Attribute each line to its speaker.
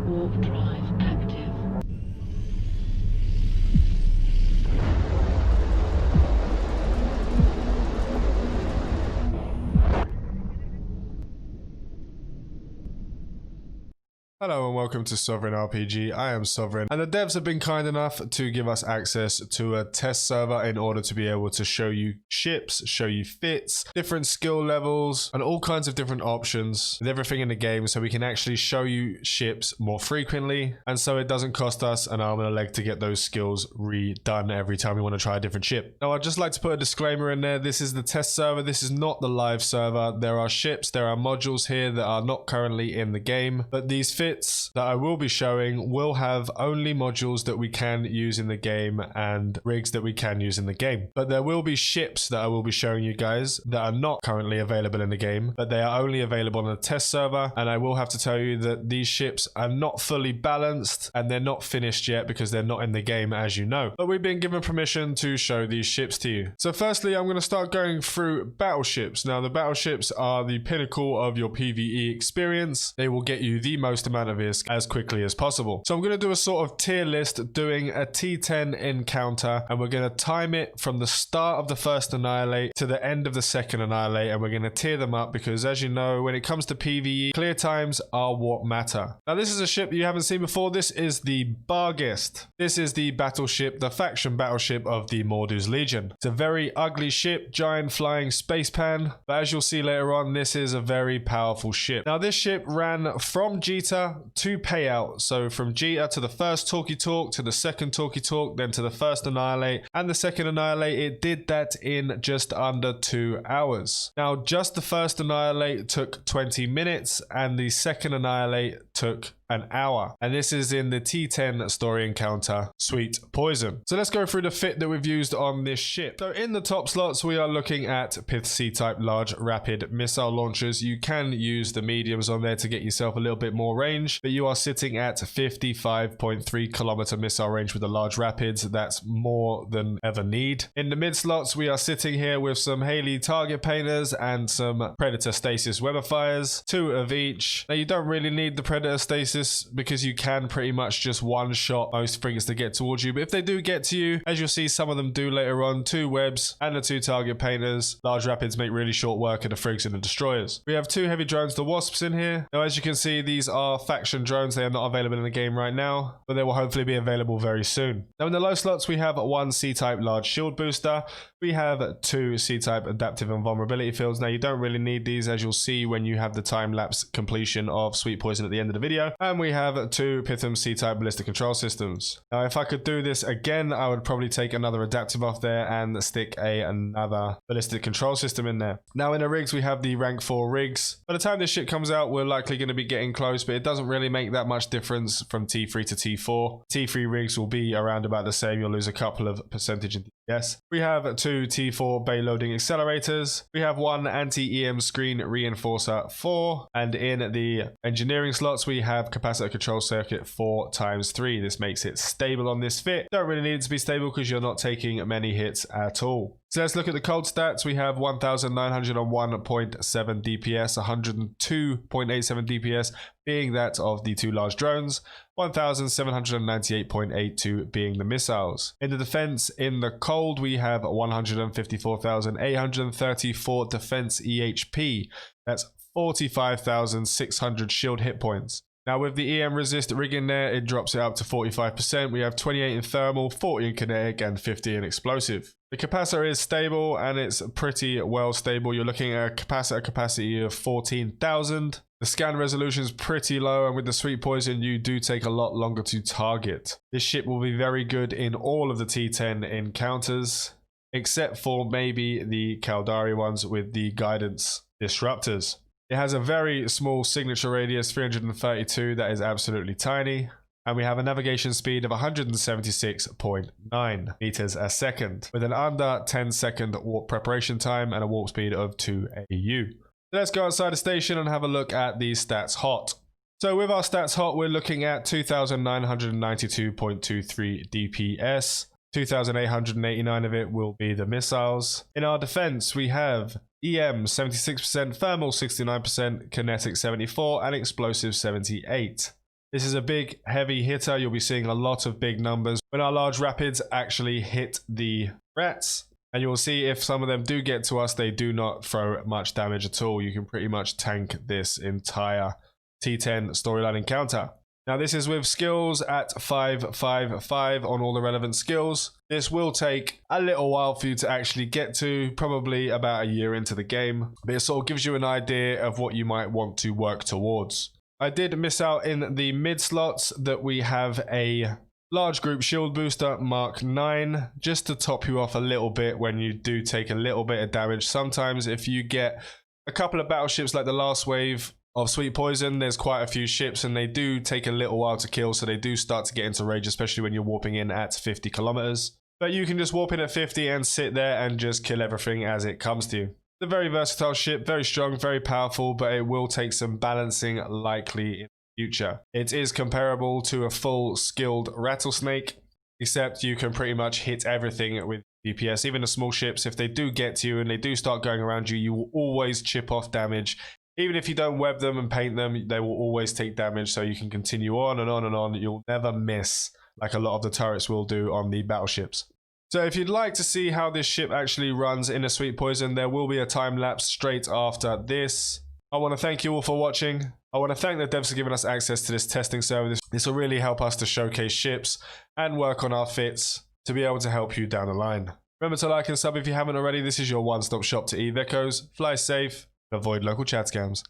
Speaker 1: Warp drive active.
Speaker 2: Hello and welcome to Sovereign RPG. I am Sovereign, and the devs have been kind enough to give us access to a test server in order to be able to show you ships, show you fits, different skill levels, and all kinds of different options with everything in the game, so we can actually show you ships more frequently, and so it doesn't cost us an arm and a leg to get those skills redone every time we want to try a different ship. Now, I'd just like to put a disclaimer in there. This is the test server. This is not the live server. There are ships, there are modules here that are not currently in the game, but these fits that I will be showing will have only modules that we can use in the game and rigs that we can use in the game. But there will be ships that I will be showing you guys that are not currently available in the game, but they are only available on the test server. And I will have to tell you that these ships are not fully balanced and they're not finished yet because they're not in the game, as you know. But we've been given permission to show these ships to you. So firstly, I'm going to start going through battleships. Now, the battleships are the pinnacle of your PvE experience. They will get you the most amount of ISK as quickly as possible. So I'm going to do a sort of tier list doing a T10 encounter, and we're going to time it from the start of the first Annihilate to the end of the second Annihilate, and we're going to tier them up because, as you know, when it comes to PvE, clear times are what matter. Now, this is a ship you haven't seen before. This is the Barghest. This is the battleship, the faction battleship of the Mordu's Legion. It's a very ugly ship, giant flying space pan, but as you'll see later on, this is a very powerful ship. Now, this ship ran from Jita to payout, so from Jita to the first Talkie Talk, to the second Talkie Talk, then to the first Annihilate, and the second Annihilate. It did that in just under 2 hours. Now, just the first Annihilate took 20 minutes, and the second Annihilate took an hour, and this is in the T10 story encounter, Sweet Poison. So let's go through the fit that we've used on this ship. So in the top slots, we are looking at Pith C-type large rapid missile launchers. You can use the mediums on there to get yourself a little bit more range, but you are sitting at 55.3 kilometer missile range with the large rapids. That's more than ever need. In the mid slots, we are sitting here with some Haley target painters and some Predator stasis weatherfires, 2 of each. Now, you don't really need the Predator stasis because you can pretty much just one-shot most frigates that get towards you, but if they do get to you, as you'll see some of them do later on, 2 webs and the 2 target painters. Large rapids make really short work of the frigs and the destroyers. We have 2 heavy drones, the Wasps, in here. Now, as you can see, these are faction drones. They are not available in the game right now, but they will hopefully be available very soon. Now, in the low slots, we have 1 C-type large shield booster. We have 2 C-type adaptive and vulnerability fields. Now, you don't really need these, as you'll see when you have the time-lapse completion of Sweet Poison at the end of the video. And we have 2 Pitham C-type ballistic control systems. Now, if I could do this again, I would probably take another adaptive off there and stick another ballistic control system in there. Now, in the rigs, we have the rank 4 rigs. By the time this shit comes out, we're likely going to be getting close, but it doesn't really make that much difference from T3 to T4. T3 rigs will be around about the same. You'll lose a couple of percentage in DPS. We have 2 T4 bay loading accelerators. We have 1 anti-EM screen reinforcer 4. And in the engineering slots, we have capacitor control circuit 4x3. This makes it stable on this fit. Don't really need it to be stable because you're not taking many hits at all. So let's look at the cold stats. We have 1901.7 DPS, 102.87 DPS being that of the 2 large drones, 1798.82 being the missiles. In the defense, in the cold, we have 154,834 defense EHP. That's 45,600 shield hit points. Now, with the EM resist rig in there, it drops it up to 45%. We have 28 in thermal, 40 in kinetic, and 50 in explosive. The capacitor is stable, and it's pretty well stable. You're looking at a capacitor capacity of 14,000. The scan resolution is pretty low, and with the Sweet Poison, you do take a lot longer to target. This ship will be very good in all of the T10 encounters, except for maybe the Caldari ones with the guidance disruptors. It has a very small signature radius, 332. That is absolutely tiny. And we have a navigation speed of 176.9 meters a second, with an under 10-second warp preparation time and a warp speed of 2 AU. So let's go outside the station and have a look at the stats hot. So with our stats hot, we're looking at 2,992.23 DPS. 2,889 of it will be the missiles. In our defense, we have EM 76%, thermal 69%, kinetic 74%, and explosive 78%. This is a big, heavy hitter. You'll be seeing a lot of big numbers when our large rapids actually hit the rats. And you'll see if some of them do get to us, they do not throw much damage at all. You can pretty much tank this entire T10 storyline encounter. Now this is with skills at 555 on all the relevant skills. This will take a little while for you to actually get to, probably about a year into the game. But it sort of gives you an idea of what you might want to work towards. I did miss out in the mid slots that we have a large group shield booster Mark 9, just to top you off a little bit when you do take a little bit of damage. Sometimes if you get a couple of battleships like the last wave of Sweet Poison, there's quite a few ships and they do take a little while to kill, so they do start to get into rage, especially when you're warping in at 50 kilometers. But you can just warp in at 50 and sit there and just kill everything as it comes to you. It's a very versatile ship, very strong, very powerful, but it will take some balancing likely in future. It is comparable to a full skilled rattlesnake, except you can pretty much hit everything with DPS. Even the small ships, if they do get to you and they do start going around you, you will always chip off damage. Even if you don't web them and paint them, they will always take damage, so you can continue on and on and on. You'll never miss, like a lot of the turrets will do on the battleships. So if you'd like to see how this ship actually runs in a Sweet Poison, there will be a time lapse straight after this. I want to thank you all for watching. I want to thank the devs for giving us access to this testing server. This will really help us to showcase ships and work on our fits to be able to help you down the line. Remember to like and sub if you haven't already. This is your one-stop shop to Evecos. Fly safe and avoid local chat scams.